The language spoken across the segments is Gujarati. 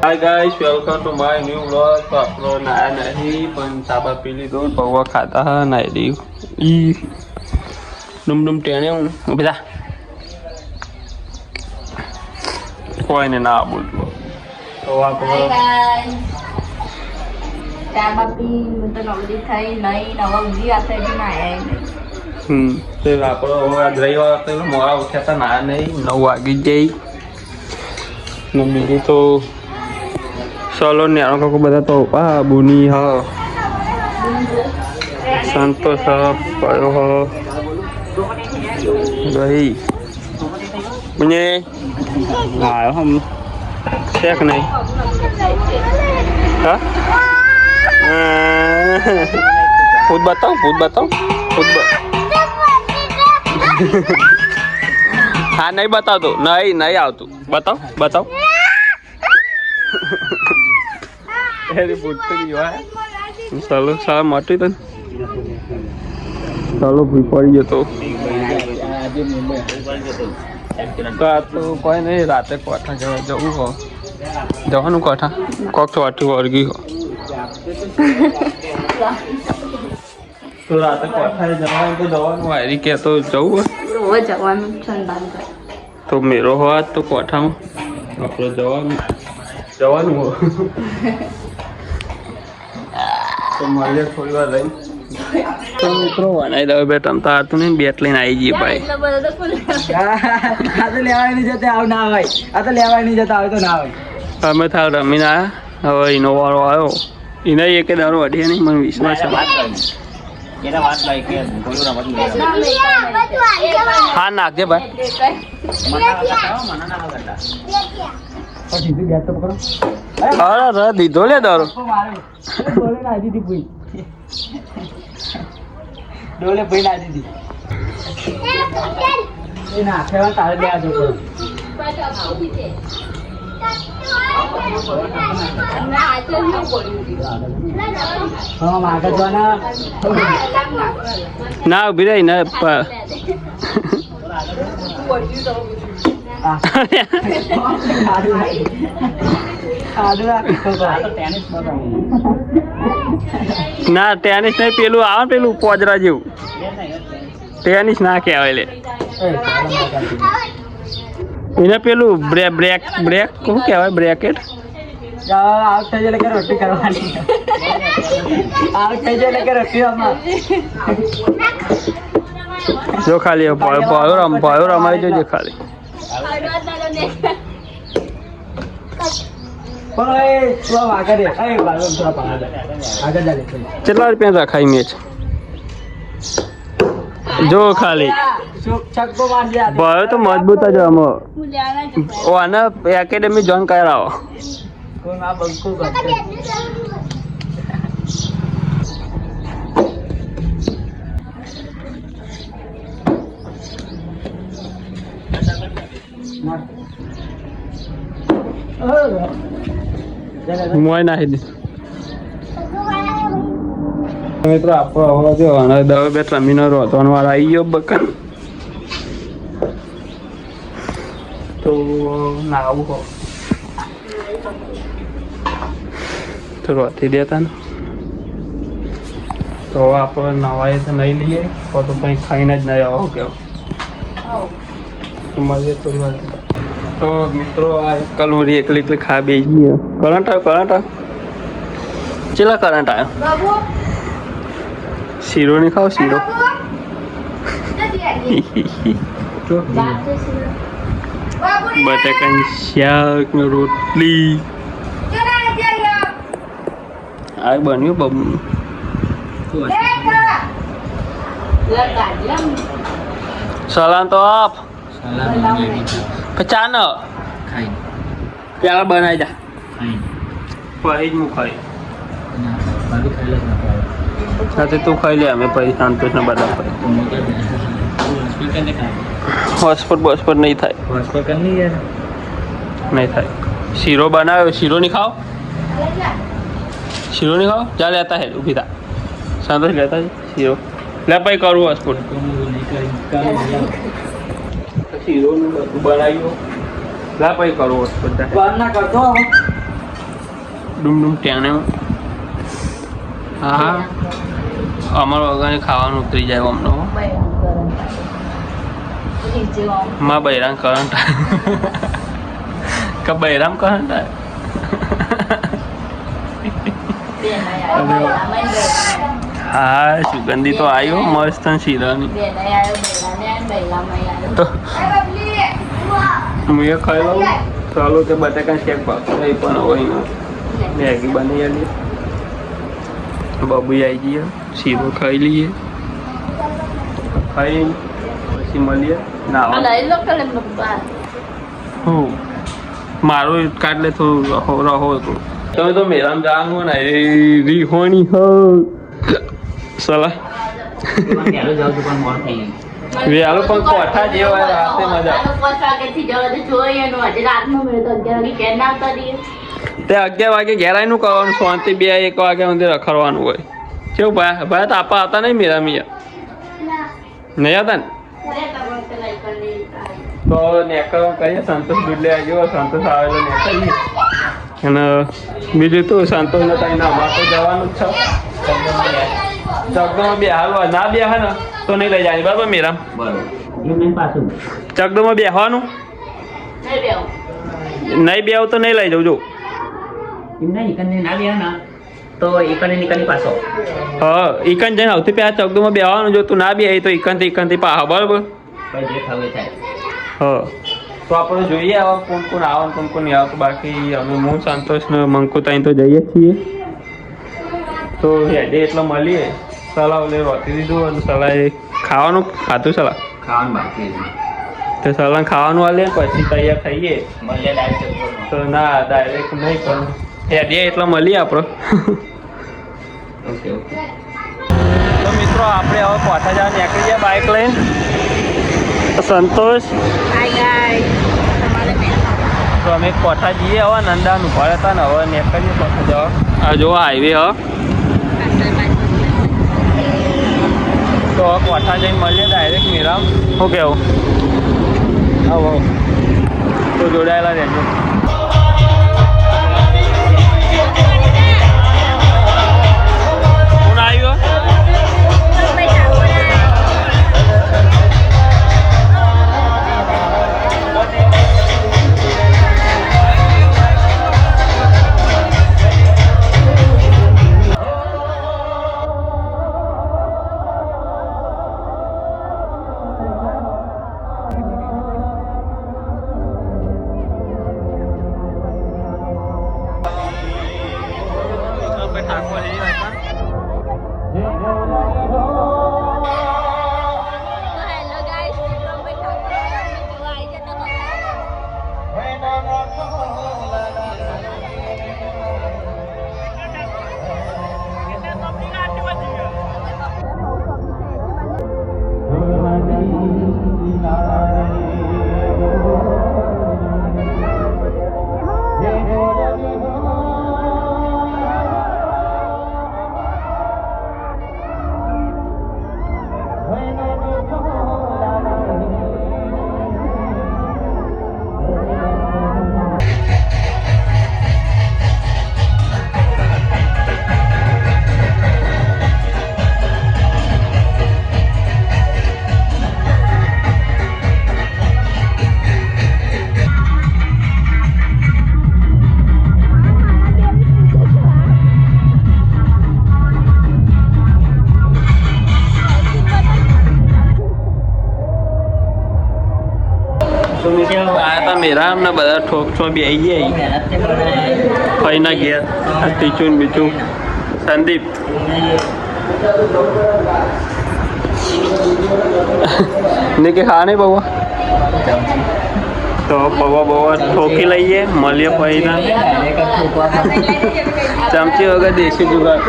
Hi guys, welcome to my new vlog. તો આપણો નાયા નહીં પણ સાબા પી લીધો, પૌવા ખાતા હા નાઈ દઈ ઈ ડુમ ટેણે હું બધા કોઈને ના બોલતો તો આપણો તે આપણો આજ રવિવાર હતો મોડા ઉઠ્યા હતા નાયા નહીં 9 વાગી જઈ ને બીજું તો ચલો ન્યાણો કાકો બધા તો હા બુની હ સંતોષ હ પડ્યો હ ગઈ મને આવ્યો હમ છે કે નહીં હા ભૂત બતાવ હા નહીં બતાવતો નહીં આવતું બતાવ એરી ભૂત તો ગઈ હોય ચાલો સારા મોટી તને ચાલો ભૂઈ પડી જતો તો આ તો કોઈ નહીં રાતે કોઠા જવા જવું હો જવાનું કોઠા કોક ચોથી વર્ગી હો તો રાતે કોઠા જવાનું તો જવાનું વાયરી કે તો જવું હોય જવાનું તો મેરો હોત તો કોઠામાં આપણે જવાનું હો તો મળીએ થોડી વાર રહીને તો મિત્રો બનાવી દઉં બેટા તો આ તો નહીં બેટ લઈને આવી જઈએ ભાઈ આ તો લેવાય નહીં જતા આવ ના હોય આ તો લેવાય નહીં જતા આવે તો ના હોય અમે થાવ રમીને આવ્યા હવે એનો વાળો આવ્યો એને એકે દારો અડીએ નહીં મને વિશ્વાસ છે હા નાખજે ભાઈ અરે દીધો લે દારો ડોલે ભાઈ ના દીધી એ નાખેવા તારે બે આજો ના ઉભી રહી ને ના ટેનિસ નહીં પેલું આવે પેલું પોજરા જેવું ટેનિસ ના કહેવાય લે એને પેલું બ્રેક શું કહેવાય બ્રેકેટ આઉટ થઈ જાય કે રોટી કરવાની આઉટ થઈ જાય કે રોટી જો ખાલી પાયો રમાઈ જોજે ખાલી કેટલા રૂપિયા રખાય મેચ જો ખાલી ભાઈ તો મજબૂત જ આને એકેડેમી જોઈન કરાવો મોય નાખી દે મિત્રો આપણો હવે જો અને દવે બે રમીનો રોતવાનો વાર આવી ગયો બકન તો નાવું હો તો રોતી દેતા ને તો આપણે નવાય તો નહીં લઈએ તો કંઈ ખાઈને જ નહીં આવો કેવું મળીએ થોડી વાર તો મિત્રો આ કલોરી એકલી ખા બે જઈએ કરંટ આવ્યો ચેલા કરંટ આવ્યો શીરો નહીં ખાઓ શીરો બટાકાની શાક ને રોટલી આ બન્યું બબુ સલામ તો આપ પચાન પેલા બનાવી જા પછી જ હું ખાઈ સાથે તું ખાઈ લે અમે પછી સંતોષ ને બધા હોસ્પિટલ નહીં થાય નહીં થાય શીરો બનાવ્યો શીરો નહીં ખાઓ જા લેતા હે ઉભી થા સંતોષ લેતા શીરો લે પછી કરવું હોસ્પિટલ શીરો બનાવ્યો લા પછી કરવું હોસ્પિટલ ના કરતો ડૂમ ડૂમ ટેણે હા હા અમારો વગર ખાવાનું ઉતરી જાય અમનો માં બૈરામ કરંટ કે બૈરામ કરંટ હા સુગંધી તો આવ્યો મસ્ત શીરાની તો હું એ ખાઈ લઉં ચાલો તે બટાકા શેક પાકું એ પણ હોય મેગી બની આલી બાબુ આવી જઈએ શીરો ખાઈ લઈએ ખાઈ પછી મળીએ ના હું મારું કાઢ લે થોડું રહો તો તમે તો મેરામ જવાનું ને રીહોણી હો સલાહ વેલું પણ કોઠા જેવા રાતે મજા તે 11 વાગે ઘેર આવીને કરવાનું શાંતિ 2-1 વાગ્યા સુધી રખડવાનું હોય કેવું ભાઈ ભાઈ તાપા હતા નહીં મેરા મિયા નહીં હતા ને તો નેકળવા કહીએ સંતોષ દૂધ લેવા ગયો સંતોષ આવેલો નેકળીએ અને બીજું તો સંતોષને ત્યાં અમારે તો જવાનું જ છે ચકડોમાં બેહાલવા ના બેહા ને તો નહીં લઈ જવાની બરાબર મેરામ ચકડોમાં બેહવાનું નહીં બેહું તો નહીં લઈ જાઉં જો હા ઈકન જઈને સૌથી પહેલા ચકડોમાં બેહવાનું જો તું ના બે તો ઈકનથી પાહા બરાબર હા તો આપણે જોઈએ આવા કોણ કોણ આવે કોણ કોણ નહીં આવતું બાકી અમે હું સંતોષ ને મંકુ ત્યાં તો જઈએ છીએ તો હેડે એટલે મળીએ સલાહ લે રોટી દીધું અને સલાહ ખાવાનું ખાધું સલાહ ખાવાનું બાકી તો સલાહ ખાવાનું આલે પછી તૈયાર થઈએ તો ના ડાયરેક્ટ નહીં પણ હેડીએ એટલે મળીએ આપણે ઓકે ઓકે તો મિત્રો આપણે હવે કોઠા જવા નીકળી ગયા બાઇક લઈને સંતોષ તો અમે કોઠા જઈએ હવે નંદાનું ઉભા હતા ને હવે નીકળીએ કોઠા જવા આ જો હાઈવે હવે તો કોઠા જઈને મળીએ ડાયરેક્ટ મેરામ શું કહેવું આવો તો જોડાયેલા રહેજો કોણ આવ્યો મેરા ને બધા ઠોક છો બી આવી ગયા ફઈના ઘેર ટીચું બીચું સંદીપ ને કે ખા નહીં બહુ તો બહુ ઠોકી લઈએ મળીએ ફઈના ચમચી વગર દેશી જુગાડ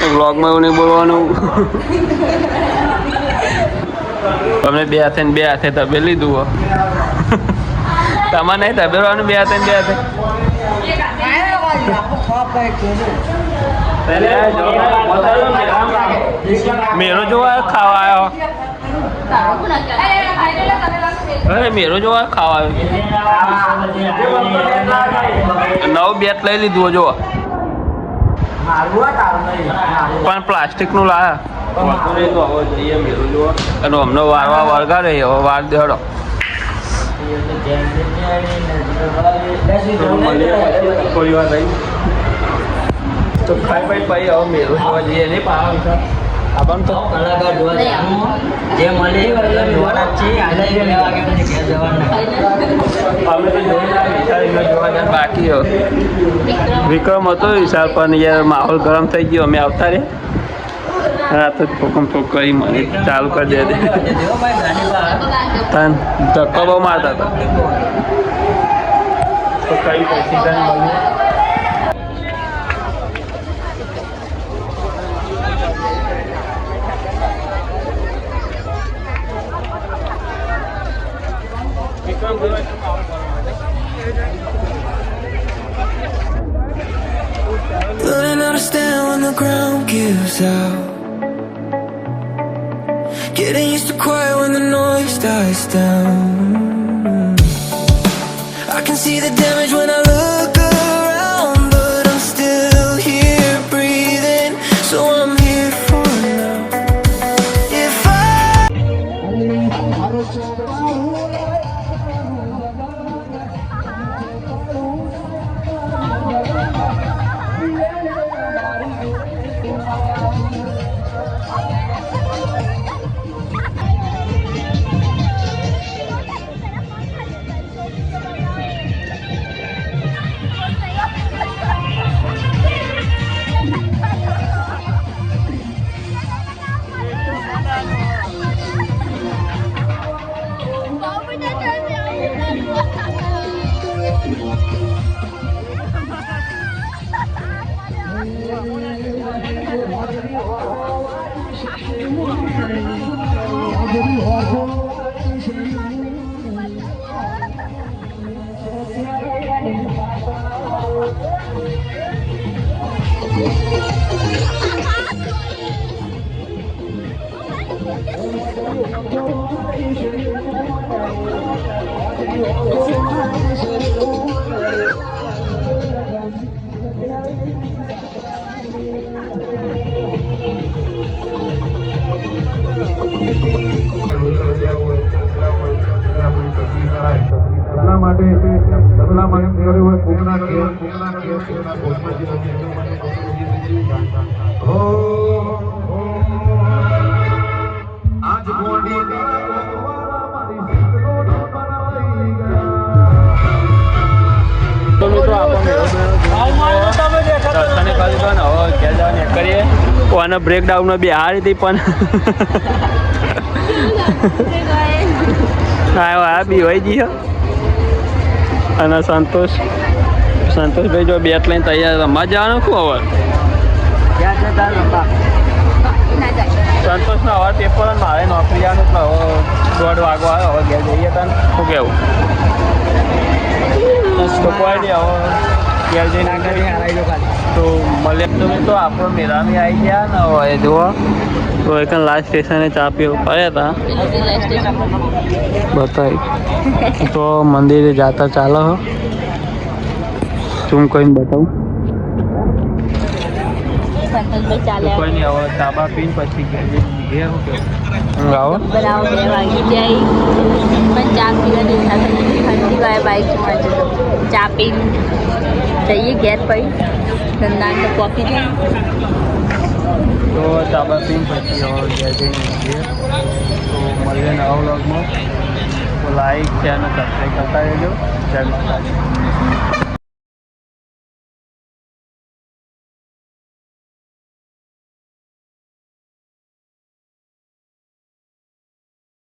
વ્લોગમાં એવું નહીં બોલવાનું તમે બે હાથે ને બે હાથે તબે લીધું હો તમારે નહીં તબેરવાનું બે હાથે ને બે હાથે મેરો જોવા ખાવા આવ્યો અરે મેરો જો ખાવા નવ બેટ લઈ લીધું જો પણ પ્લાસ્ટિક નું લાયા અને અમને વારવા વળગાડે હવે વાર દેડો થોડી વાર રહી તો ખાઈ ભાઈ હવે મેરો જોવા જઈએ નહીં પાવા આપણ તો કલાકાર જોવા જે મળે જોવાના છે આજે લેવા કે ઘેર જવાના અમે તો જોવા જાય બાકી વિક્રમ હતો વિશાલ પણ યાર માહોલ ગરમ થઈ ગયો અમે આવતા રે રાત જ ફોકમ ફોક કરી મને ચાલુ કરી દે તન ધક્કો બહુ મારતા હતા તો કઈ પૈસી કઈ મળ્યું Learning how to stand when the ground gives out. Getting used to quiet when the noise dies down. I can see the damage when I look around, but I'm still here breathing, so I'm here for now. If I અને બ્રેકડાઉનમાં બે હારી હતી પણ હા બી હોય ગઈ અને સંતોષભાઈ જો બેટ લઈને તૈયાર રમવા જવાનું શું હવે સંતોષનો હવે પેપર મારે નોકરી જવાનું તો હવે 1:30 વાગવા આવે હવે ઘેર જઈએ તને શું કેવું તો કોઈ નહીં હવે ઘેર જઈને તો મળે તો આપણો મેરામી આવી ગયા ને હવે જુઓ તો એક લાસ્ટ સ્ટેશને ચા પીવું પડ્યા હતા બતાવી તો મંદિરે જાતા ચાલો તું કહીને બતાવું કોઈ નહીં હવે ચાબા પીને પછી ઘેર શું આવો બનાવો 2 વાગી જાય પણ ચા પીવાની ઈચ્છા થઈ ઠંડી વાય બાઈકમાં જતો ચા પીને જઈએ ઘેર પછી ધંધા તો કોફી જાય તો ચાબા પીને પછી હવે ઘેર જઈને તો મળીએ નવા વ્લોગમાં તો લાઈક છે અને સબસ્ક્રાઈબ કરતા રહેજો જય માતાજી